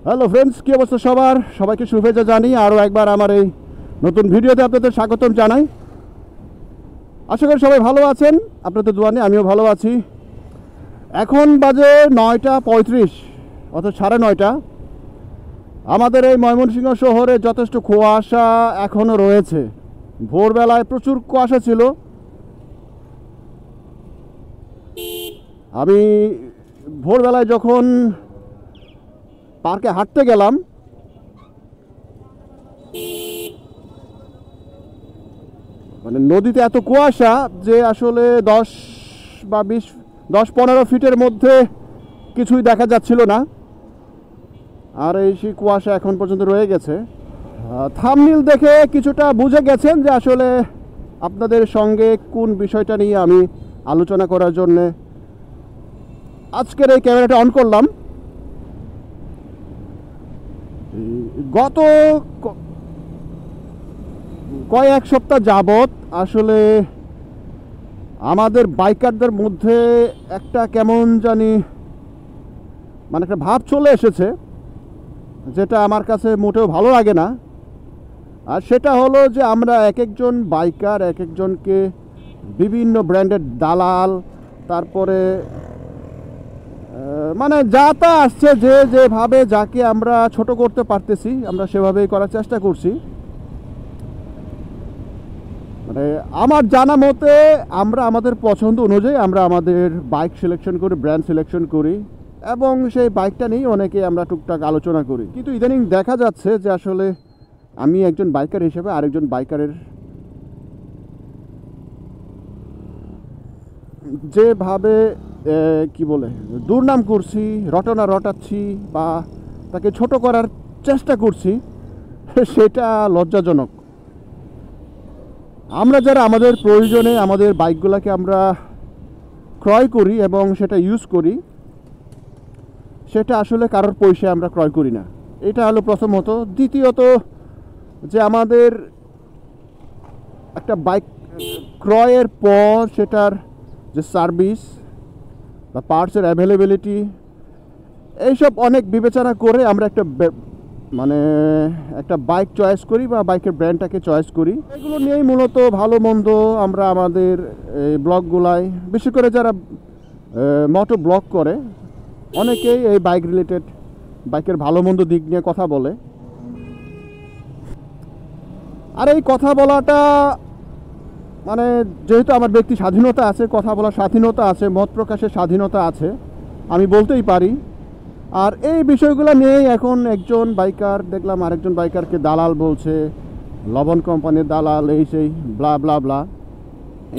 Hello friends, কী অবস্থা সবার? সবাইকে শুভেচ্ছা জানি। আরও একবার আমার এই নতুন ভিডিওতে আপনাদের স্বাগতম জানাই। আশা করি সবাই ভালো আছেন। আপনাদের দোয়া নিয়ে আমিও ভালো আছি। এখন বাজে 9:35 অর্থাৎ 9:30। আমাদের এই ময়মনসিংহ শহরে যথেষ্ট কুয়াশা এখনও রয়েছে। ভোরবেলায় প্রচুর কুয়াশা ছিল। আমি ভোরবেলায় যখন পার্কে হাঁটতে গেলাম, মানে নদীতে এত কুয়াশা যে আসলে 10-15 ফিটের মধ্যে কিছুই দেখা যাচ্ছিল না। আর এই সেই কুয়াশা এখন পর্যন্ত রয়ে গেছে। থাম্বনেইল দেখে কিছুটা বুঝে গেছেন যে আসলে আপনাদের সঙ্গে কোন বিষয়টা নিয়ে আমি আলোচনা করার জন্যে আজকের এই ক্যামেরাটা অন করলাম। গত কয়েক সপ্তাহ যাবৎ আসলে আমাদের বাইকারদের মধ্যে একটা কেমন জানি মানে একটা ভাব চলে এসেছে, যেটা আমার কাছে মোটেও ভালো লাগে না। আর সেটা হলো যে আমরা এক একজন বাইকার এক একজনকে বিভিন্ন ব্র্যান্ডের দালাল, তারপরে মানে যা তা আসছে, যে যেভাবে যাকে আমরা ছোট করতে পারতেছি আমরা সেভাবেই করার চেষ্টা করছি। মানে আমার জানা মতে আমরা আমাদের পছন্দ অনুযায়ী আমরা আমাদের বাইক সিলেকশন করি, ব্র্যান্ড সিলেকশন করি এবং সেই বাইকটা নিয়ে অনেকে আমরা টুকটাক আলোচনা করি। কিন্তু ইদানিং দেখা যাচ্ছে যে আসলে আমি একজন বাইকার হিসেবে আরেকজন বাইকারের যেভাবে কি বলে দুর্নাম করছি, রটনা রটাচ্ছি বা তাকে ছোট করার চেষ্টা করছি, সেটা লজ্জাজনক। আমরা যারা আমাদের প্রয়োজনে আমাদের বাইকগুলোকে আমরা ক্রয় করি এবং সেটা ইউজ করি, সেটা আসলে কারোর পয়সায় আমরা ক্রয় করি না। এটা হলো প্রথমত। দ্বিতীয়ত, যে আমাদের একটা বাইক ক্রয়ের পর সেটার যে সার্ভিস বা পার্টসের অ্যাভেলেবিলিটি, এইসব অনেক বিবেচনা করে আমরা একটা বাইক চয়েস করি বা বাইকের ব্র্যান্ডটাকে চয়েস করি। এগুলো নিয়েই মূলত ভালো মন্দ আমরা আমাদের এই ব্লগগুলায়, বিশেষ করে যারা মোটো ব্লগ করে, অনেকেই এই বাইক রিলেটেড বাইকের ভালো মন্দ দিক নিয়ে কথা বলে। আর এই কথা বলাটা মানে যেহেতু আমার ব্যক্তি স্বাধীনতা আছে, কথা বলার স্বাধীনতা আছে, মত প্রকাশের স্বাধীনতা আছে, আমি বলতেই পারি। আর এই বিষয়গুলো নিয়েই এখন একজন বাইকার দেখলাম আরেকজন বাইকারকে দালাল বলছে, লবণ কোম্পানির দালাল, এই সেই ব্লা ব্লা ব্লা।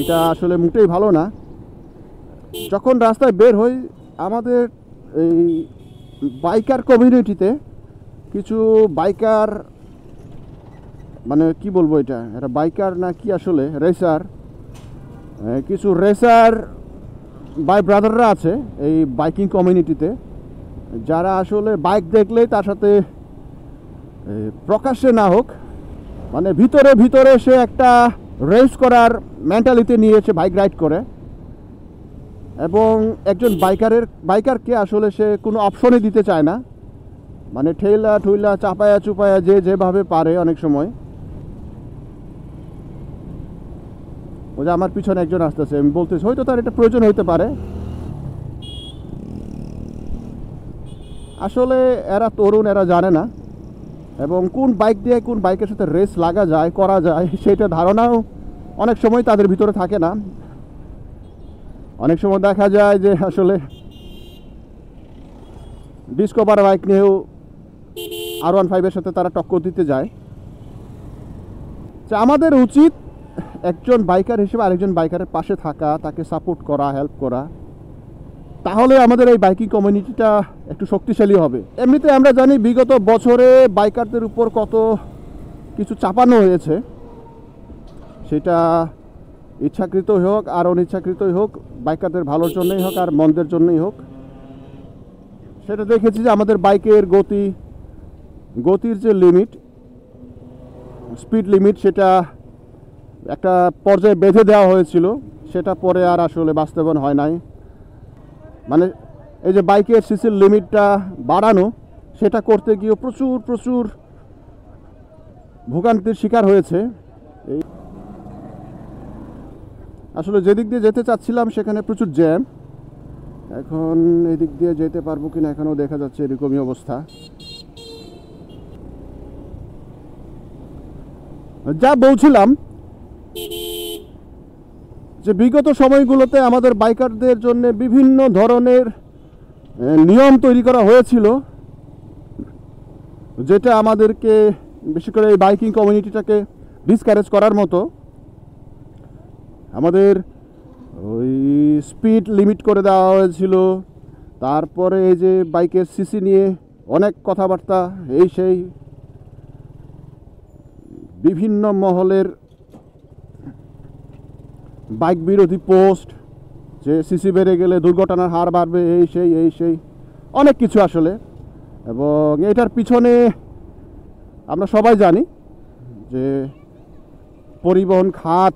এটা আসলে মোটেই ভালো না। যখন রাস্তায় বের হই, আমাদের এই বাইকার কমিউনিটিতে কিছু বাইকার, মানে কি বলবো, এটা বাইকার না কি আসলে রেসার, কিছু রেসার বাই ব্রাদাররা আছে এই বাইকিং কমিউনিটিতে, যারা আসলে বাইক দেখলেই তার সাথে প্রকাশ্যে না হোক, মানে ভিতরে ভিতরে সে একটা রেস করার মেন্টালিটি নিয়ে সে বাইক রাইড করে এবং একজন বাইকারকে আসলে সে কোনো অপশনই দিতে চায় না। মানে ঠেলা ঠুইলা চাপায়া চুপায়া যে যেভাবে পারে, অনেক সময় ও যে আমার পিছনে একজন আসতেছে, আমি বলতেছি হয়তো তার এটা প্রয়োজন হইতে পারে। আসলে এরা তরুণ, এরা জানে না এবং কোন বাইক দিয়ে কোন বাইকের সাথে রেস করা যায় সেটা ধারণাও অনেক সময় তাদের ভিতরে থাকে না। অনেক সময় দেখা যায় যে আসলে ডিসকভার বাইক নিয়েও R15-এর সাথে তারা টক্কর দিতে যায়। আমাদের উচিত একজন বাইকার হিসেবে আরেকজন বাইকারের পাশে থাকা, তাকে সাপোর্ট করা, হেল্প করা। তাহলে আমাদের এই বাইকিং কমিউনিটিটা একটু শক্তিশালী হবে। এমনিতে আমরা জানি বিগত বছরে বাইকারদের উপর কত কিছু চাপানো হয়েছে, সেটা ইচ্ছাকৃতই হোক আর অনিচ্ছাকৃতই হোক, বাইকারদের ভালোর জন্যই হোক আর মন্দের জন্যই হোক। সেটা দেখেছি যে আমাদের বাইকের গতির যে লিমিট, স্পিড লিমিট, সেটা একটা পর্যায়ে বেঁধে দেওয়া হয়েছিল, সেটা পরে আর আসলে বাস্তবায়ন হয় নাই। মানে এই যে বাইকের সিসির লিমিটটা বাড়ানো, সেটা করতে গিয়েও প্রচুর প্রচুর ভোগান্তির শিকার হয়েছে। এই আসলে যেদিক দিয়ে যেতে চাচ্ছিলাম সেখানে প্রচুর জ্যাম। এখন এদিক দিয়ে যেতে পারবো কিনা এখনও দেখা যাচ্ছে এরকমই অবস্থা। যা বলছিলাম যে বিগত সময়গুলোতে আমাদের বাইকারদের জন্য বিভিন্ন ধরনের নিয়ম তৈরি করা হয়েছিল, যেটা আমাদেরকে বিশেষ করে এই বাইকিং কমিউনিটিটাকে ডিসকারেজ করার মতো। আমাদের ওই স্পিড লিমিট করে দেওয়া হয়েছিল, তারপরে এই যে বাইকের সিসি নিয়ে অনেক কথাবার্তা, এই সেই বিভিন্ন মহলের বাইক বিরোধী পোস্ট, যে সিসি বেড়ে গেলে দুর্ঘটনার হার বাড়বে, এই সেই অনেক কিছু আসলে। এবং এটার পিছনে আমরা সবাই জানি যে পরিবহন খাত,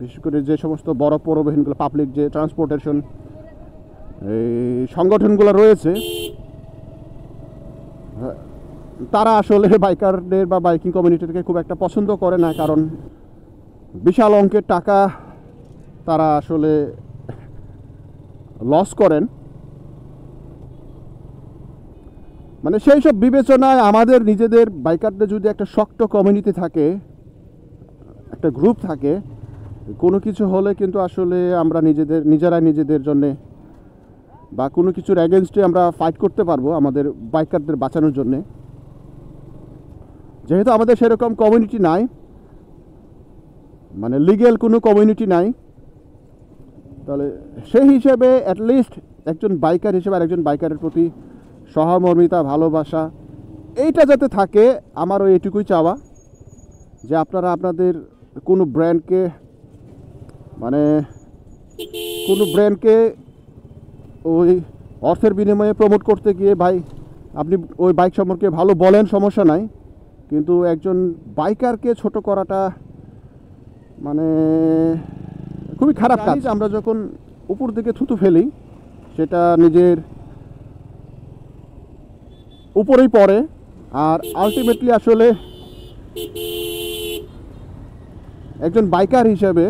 বিশেষ করে যে সমস্ত বড় পরিবহনগুলো, পাবলিক যে ট্রান্সপোর্টেশন এই সংগঠনগুলো রয়েছে, তারা আসলে বাইকারদের বা বাইকিং কমিউনিটিকে খুব একটা পছন্দ করে না, কারণ বিশাল অঙ্কের টাকা তারা আসলে লস করেন। মানে সেই সব বিবেচনায় আমাদের নিজেদের বাইকারদের যদি একটা শক্ত কমিউনিটি থাকে, একটা গ্রুপ থাকে, কোনো কিছু হলে কিন্তু আসলে আমরা নিজেরাই নিজেদের জন্যে বা কোনো কিছুর অ্যাগেনস্টে আমরা ফাইট করতে পারবো আমাদের বাইকারদের বাঁচানোর জন্যে। যেহেতু আমাদের সেরকম কমিউনিটি নাই, মানে লিগ্যাল কোনো কমিউনিটি নাই, তাহলে সেই হিসেবে অ্যাটলিস্ট একজন বাইকার হিসেবে আর একজন বাইকারের প্রতি সহমর্মিতা, ভালোবাসা, এইটা যাতে থাকে, আমারও এটুকুই চাওয়া যে আপনারা আপনাদের কোনো ব্র্যান্ডকে ওই অর্থের বিনিময়ে প্রমোট করতে গিয়ে, ভাই আপনি ওই বাইক সম্পর্কে ভালো বলেন, সমস্যা নাই, কিন্তু একজন বাইকারকে ছোট করাটা মানে খুবই খারাপ কাজ। আমরা যখন উপর দিকে থুতু ফেলি সেটা নিজের উপরেই পড়ে, আর আলটিমেটলি আসলে একজন বাইকার হিসেবে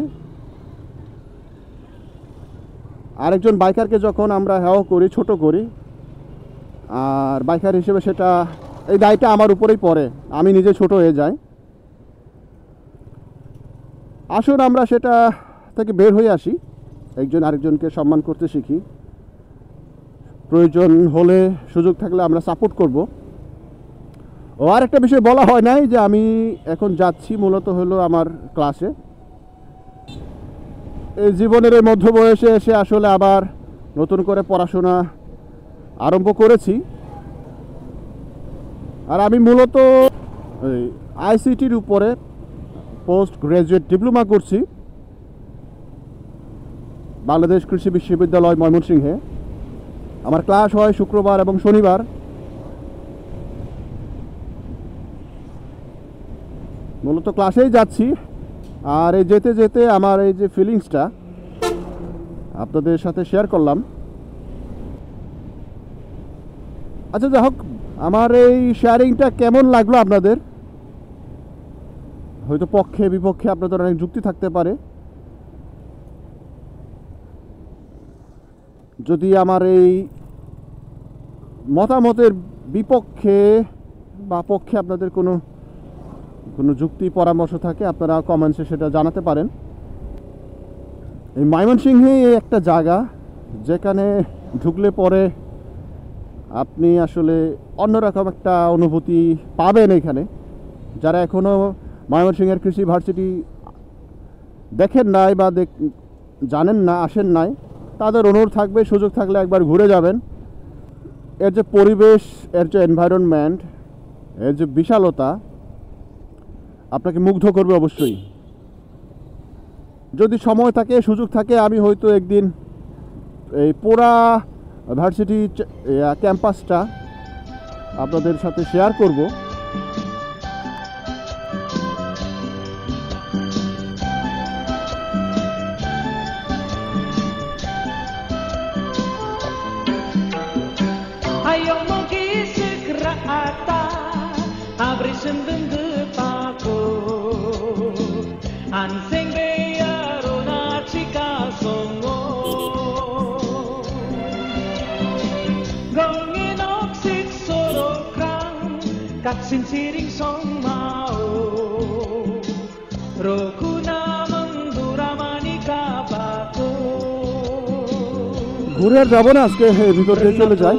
আরেকজন বাইকারকে যখন আমরা হেয় করি, ছোট করি, আর বাইকার হিসেবে সেটা এই দায়টা আমার উপরেই পড়ে, আমি নিজে ছোট হয়ে যাই। আসুন আমরা সেটা থেকে বের হয়ে আসি, একজন আরেকজনকে সম্মান করতে শিখি, প্রয়োজন হলে সুযোগ থাকলে আমরা সাপোর্ট করব। ও আর একটা বিষয় বলা হয় নাই যে আমি এখন যাচ্ছি মূলত হলো আমার ক্লাসে। এই জীবনের এই মধ্য বয়সে এসে আসলে আবার নতুন করে পড়াশোনা আরম্ভ করেছি, আর আমি মূলত আইসিটির উপরে পোস্ট গ্রাজুয়েট ডিপ্লোমা করছি বাংলাদেশ কৃষি বিশ্ববিদ্যালয় ময়মনসিংহে। আমার ক্লাস হয় শুক্রবার এবং শনিবার। মূলত ক্লাসেই যাচ্ছি, আর এই যেতে যেতে আমার এই যে ফিলিংসটা আপনাদের সাথে শেয়ার করলাম। আচ্ছা, যাই হোক, আমার এই শেয়ারিংটা কেমন লাগলো আপনাদের? হয়তো পক্ষে বিপক্ষে আপনাদের অনেক যুক্তি থাকতে পারে। যদি আমার এই মতামতের বিপক্ষে বা পক্ষে আপনাদের কোনো যুক্তি পরামর্শ থাকে, আপনারা কমেন্টসে সেটা জানাতে পারেন। এই ময়মনসিংহে একটা জায়গা যেখানে ঢুকলে পরে আপনি আসলে অন্যরকম একটা অনুভূতি পাবেন। এখানে যারা এখনও ময়মনসিংহের কৃষি ভার্সিটি দেখেন নাই বা জানেন না, আসেন নাই, তাদের অনুরোধ থাকবে সুযোগ থাকলে একবার ঘুরে যাবেন। এর যে পরিবেশ, এর যে এনভায়রনমেন্ট, এর যে বিশালতা আপনাকে মুগ্ধ করবে অবশ্যই। যদি সময় থাকে, সুযোগ থাকে, আমি হয়তো একদিন এই পুরা ভার্সিটি ক্যাম্পাসটা আপনাদের সাথে শেয়ার করব। Hay ông mong ký ata abri sendeng getaku anseng beyarona chika songo gongin oksik soro krang katsin siring song mau rokuna mengduramani kapaku ঘুরে আর যাবো না আজকে ভিতর দিয়ে চলে যাই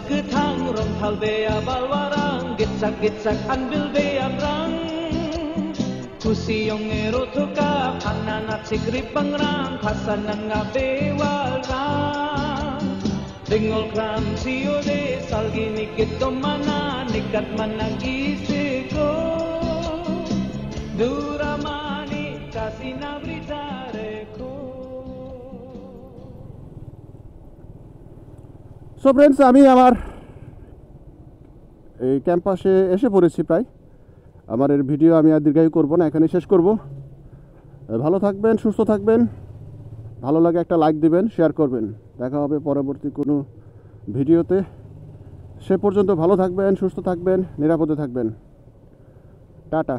ketang rom thal beya balwarang gitsak gitsak anbil beyam rang kusiyong erotuka panana cikrip pangrang kasanan ngabewal rang dengol kram siode salgi nikit domana nikat managisiko duramani kasina britareko. So friends, আমি আমার এই ক্যাম্পাসে এসে পড়েছি প্রায়। আমার এর video আমি আর দীর্ঘায়ু করব না, এখানে শেষ করব। ভালো থাকবেন, সুস্থ থাকবেন, ভালো লাগে একটা লাইক দিবেন, শেয়ার করবেন। দেখা হবে পরবর্তী কোনো ভিডিওতে। সে পর্যন্ত ভালো থাকবেন, সুস্থ থাকবেন, নিরাপদে থাকবেন। টাটা।